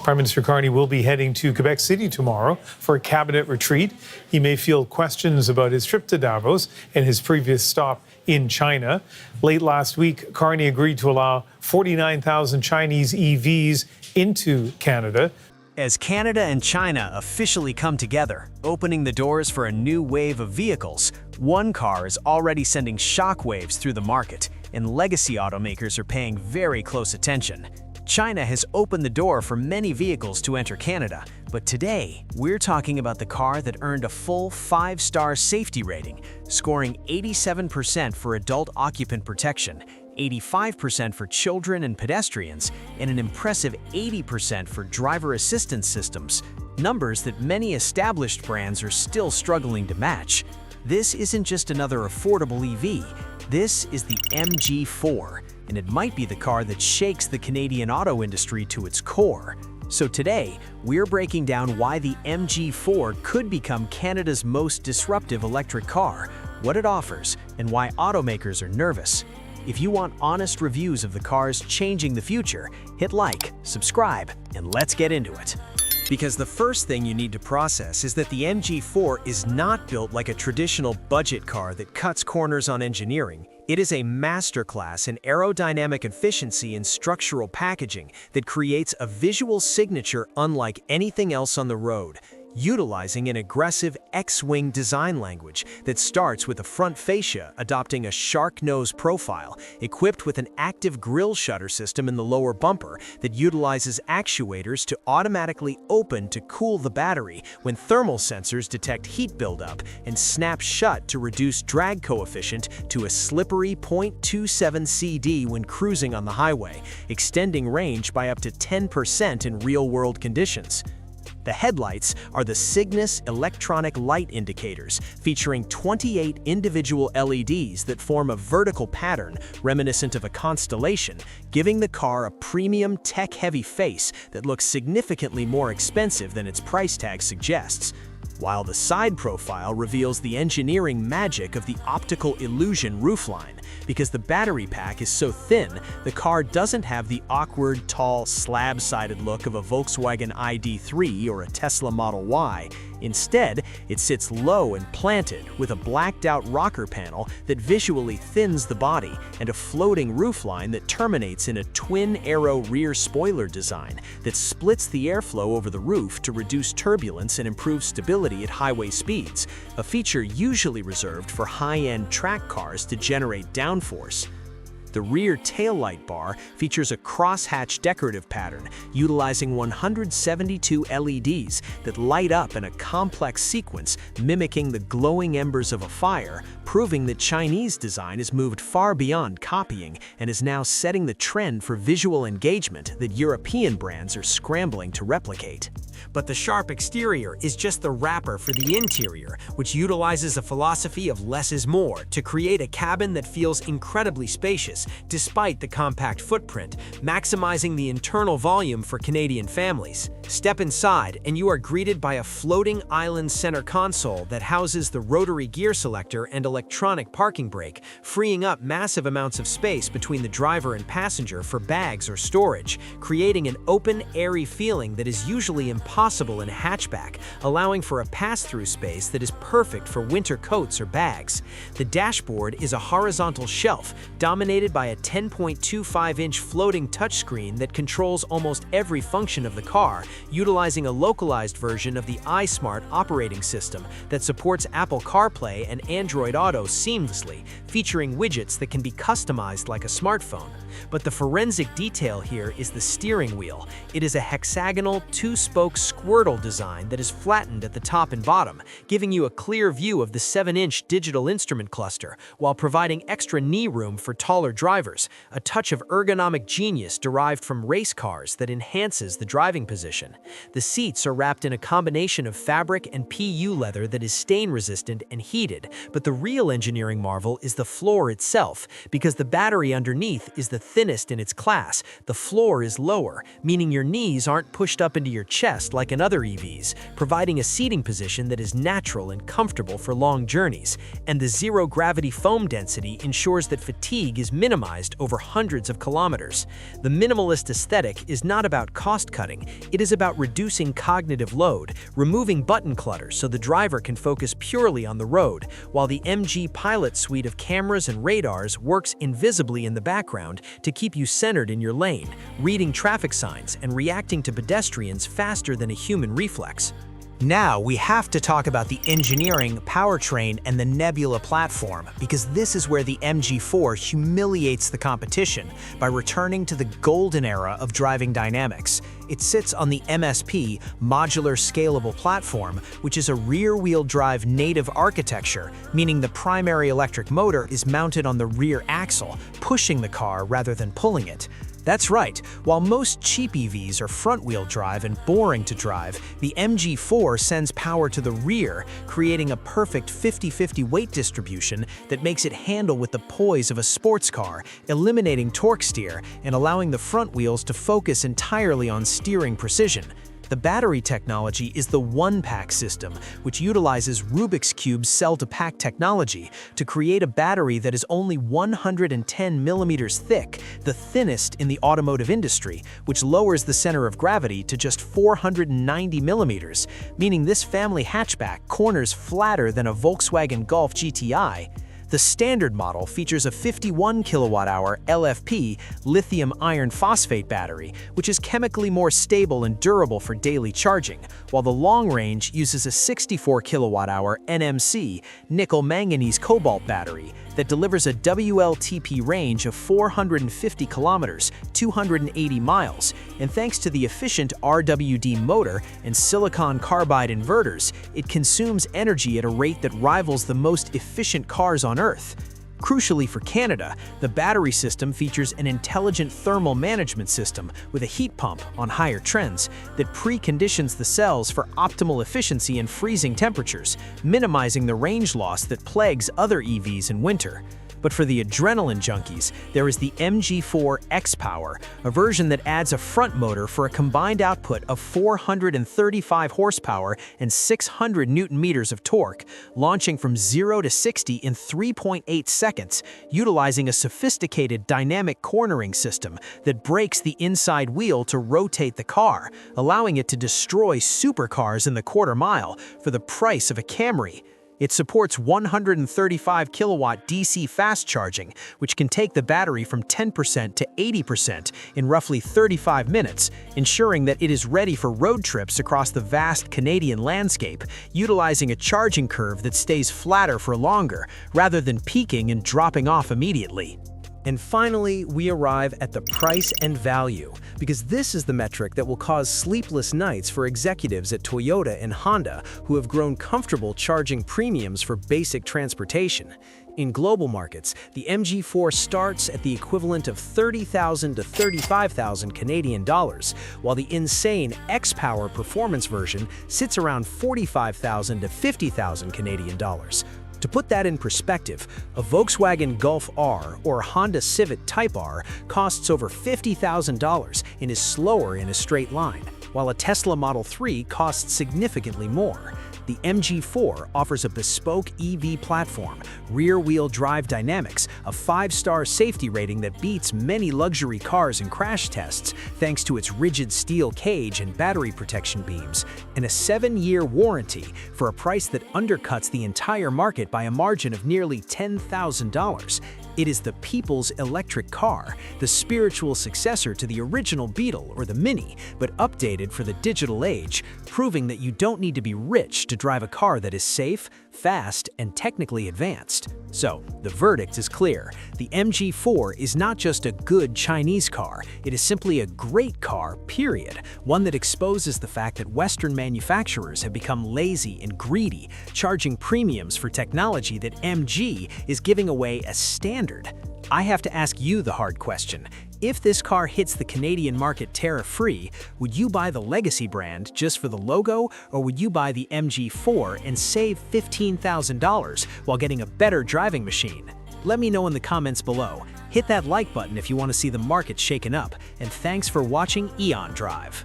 Prime Minister Carney will be heading to Quebec City tomorrow for a cabinet retreat. He may field questions about his trip to Davos and his previous stop in China. Late last week, Carney agreed to allow 49,000 Chinese EVs into Canada. As Canada and China officially come together, opening the doors for a new wave of vehicles, one car is already sending shockwaves through the market, and legacy automakers are paying very close attention. China has opened the door for many vehicles to enter Canada, but today, we're talking about the car that earned a full 5-star safety rating, scoring 87% for adult occupant protection, 85% for children and pedestrians, and an impressive 80% for driver assistance systems, numbers that many established brands are still struggling to match. This isn't just another affordable EV, this is the MG4, and it might be the car that shakes the Canadian auto industry to its core. So today, we're breaking down why the MG4 could become Canada's most disruptive electric car, what it offers, and why automakers are nervous. If you want honest reviews of the cars changing the future, hit like, subscribe, and let's get into it. Because the first thing you need to process is that the MG4 is not built like a traditional budget car that cuts corners on engineering. It is a masterclass in aerodynamic efficiency and structural packaging that creates a visual signature unlike anything else on the road, utilizing an aggressive X-wing design language that starts with a front fascia adopting a shark nose profile, equipped with an active grille shutter system in the lower bumper that utilizes actuators to automatically open to cool the battery when thermal sensors detect heat buildup, and snap shut to reduce drag coefficient to a slippery 0.27 CD when cruising on the highway, extending range by up to 10% in real-world conditions. The headlights are the Cygnus electronic light indicators, featuring 28 individual LEDs that form a vertical pattern reminiscent of a constellation, giving the car a premium tech-heavy face that looks significantly more expensive than its price tag suggests. While the side profile reveals the engineering magic of the optical illusion roofline. Because the battery pack is so thin, the car doesn't have the awkward, tall, slab-sided look of a Volkswagen ID3 or a Tesla Model Y. Instead, it sits low and planted with a blacked-out rocker panel that visually thins the body and a floating roofline that terminates in a twin-arrow rear spoiler design that splits the airflow over the roof to reduce turbulence and improve stability at highway speeds, a feature usually reserved for high-end track cars to generate downforce. The rear taillight bar features a crosshatch decorative pattern utilizing 172 LEDs that light up in a complex sequence mimicking the glowing embers of a fire, proving that Chinese design has moved far beyond copying and is now setting the trend for visual engagement that European brands are scrambling to replicate. But the sharp exterior is just the wrapper for the interior, which utilizes a philosophy of less is more to create a cabin that feels incredibly spacious despite the compact footprint, maximizing the internal volume for Canadian families. Step inside and you are greeted by a floating island center console that houses the rotary gear selector and electronic parking brake, freeing up massive amounts of space between the driver and passenger for bags or storage, creating an open, airy feeling that is usually impossible in a hatchback, allowing for a pass-through space that is perfect for winter coats or bags. The dashboard is a horizontal shelf dominated by a 10.25-inch floating touchscreen that controls almost every function of the car, utilizing a localized version of the iSmart operating system that supports Apple CarPlay and Android Auto seamlessly, featuring widgets that can be customized like a smartphone. But the forensic detail here is the steering wheel. It is a hexagonal, two-spoke squirtle design that is flattened at the top and bottom, giving you a clear view of the 7-inch digital instrument cluster, while providing extra knee room for taller drivers, a touch of ergonomic genius derived from race cars that enhances the driving position. The seats are wrapped in a combination of fabric and PU leather that is stain-resistant and heated, but the real engineering marvel is the floor itself. Because the battery underneath is the thinnest in its class, the floor is lower, meaning your knees aren't pushed up into your chest like like in other EVs, providing a seating position that is natural and comfortable for long journeys, and the zero-gravity foam density ensures that fatigue is minimized over hundreds of kilometers. The minimalist aesthetic is not about cost-cutting, it is about reducing cognitive load, removing button clutter so the driver can focus purely on the road, while the MG Pilot suite of cameras and radars works invisibly in the background to keep you centered in your lane, reading traffic signs and reacting to pedestrians faster than a human reflex. Now, we have to talk about the engineering, powertrain, and the Nebula platform, because this is where the MG4 humiliates the competition by returning to the golden era of driving dynamics. It sits on the MSP, Modular Scalable Platform, which is a rear-wheel drive native architecture, meaning the primary electric motor is mounted on the rear axle, pushing the car rather than pulling it. That's right, while most cheap EVs are front-wheel drive and boring to drive, the MG4 sends power to the rear, creating a perfect 50-50 weight distribution that makes it handle with the poise of a sports car, eliminating torque steer and allowing the front wheels to focus entirely on steering precision. The battery technology is the one-pack system, which utilizes Rubik's Cube cell-to-pack technology to create a battery that is only 110 millimeters thick, the thinnest in the automotive industry, which lowers the center of gravity to just 490 millimeters, meaning this family hatchback corners flatter than a Volkswagen Golf GTI. The standard model features a 51 kilowatt-hour LFP lithium iron phosphate battery, which is chemically more stable and durable for daily charging, while the long range uses a 64 kilowatt-hour NMC nickel manganese cobalt battery that delivers a WLTP range of 450 kilometers, 280 miles, and thanks to the efficient RWD motor and silicon carbide inverters, it consumes energy at a rate that rivals the most efficient cars on Earth. Crucially for Canada, the battery system features an intelligent thermal management system with a heat pump on higher trends that preconditions the cells for optimal efficiency in freezing temperatures, minimizing the range loss that plagues other EVs in winter. But for the adrenaline junkies, there is the MG4 X-Power, a version that adds a front motor for a combined output of 435 horsepower and 600 newton-meters of torque, launching from 0 to 60 in 3.8 seconds, utilizing a sophisticated dynamic cornering system that breaks the inside wheel to rotate the car, allowing it to destroy supercars in the quarter mile for the price of a Camry. It supports 135 kilowatt DC fast charging, which can take the battery from 10% to 80% in roughly 35 minutes, ensuring that it is ready for road trips across the vast Canadian landscape, utilizing a charging curve that stays flatter for longer, rather than peaking and dropping off immediately. And finally, we arrive at the price and value, because this is the metric that will cause sleepless nights for executives at Toyota and Honda who have grown comfortable charging premiums for basic transportation. In global markets, the MG4 starts at the equivalent of 30,000 to 35,000 Canadian dollars, while the insane X-Power performance version sits around 45,000 to 50,000 Canadian dollars. To put that in perspective, a Volkswagen Golf R or Honda Civic Type R costs over $50,000 and is slower in a straight line, while a Tesla Model 3 costs significantly more. The MG4 offers a bespoke EV platform, rear-wheel drive dynamics, a 5-star safety rating that beats many luxury cars in crash tests thanks to its rigid steel cage and battery protection beams, and a 7-year warranty for a price that undercuts the entire market by a margin of nearly $10,000. It is the people's electric car, the spiritual successor to the original Beetle or the Mini, but updated for the digital age, proving that you don't need to be rich to drive a car that is safe, fast, and technically advanced. So, the verdict is clear. The MG4 is not just a good Chinese car, it is simply a great car, period. One that exposes the fact that Western manufacturers have become lazy and greedy, charging premiums for technology that MG is giving away as standard. I have to ask you the hard question. If this car hits the Canadian market tariff-free, would you buy the legacy brand just for the logo, or would you buy the MG4 and save $15,000 while getting a better driving machine? Let me know in the comments below. Hit that like button if you want to see the market shaken up, and thanks for watching Eon Drive.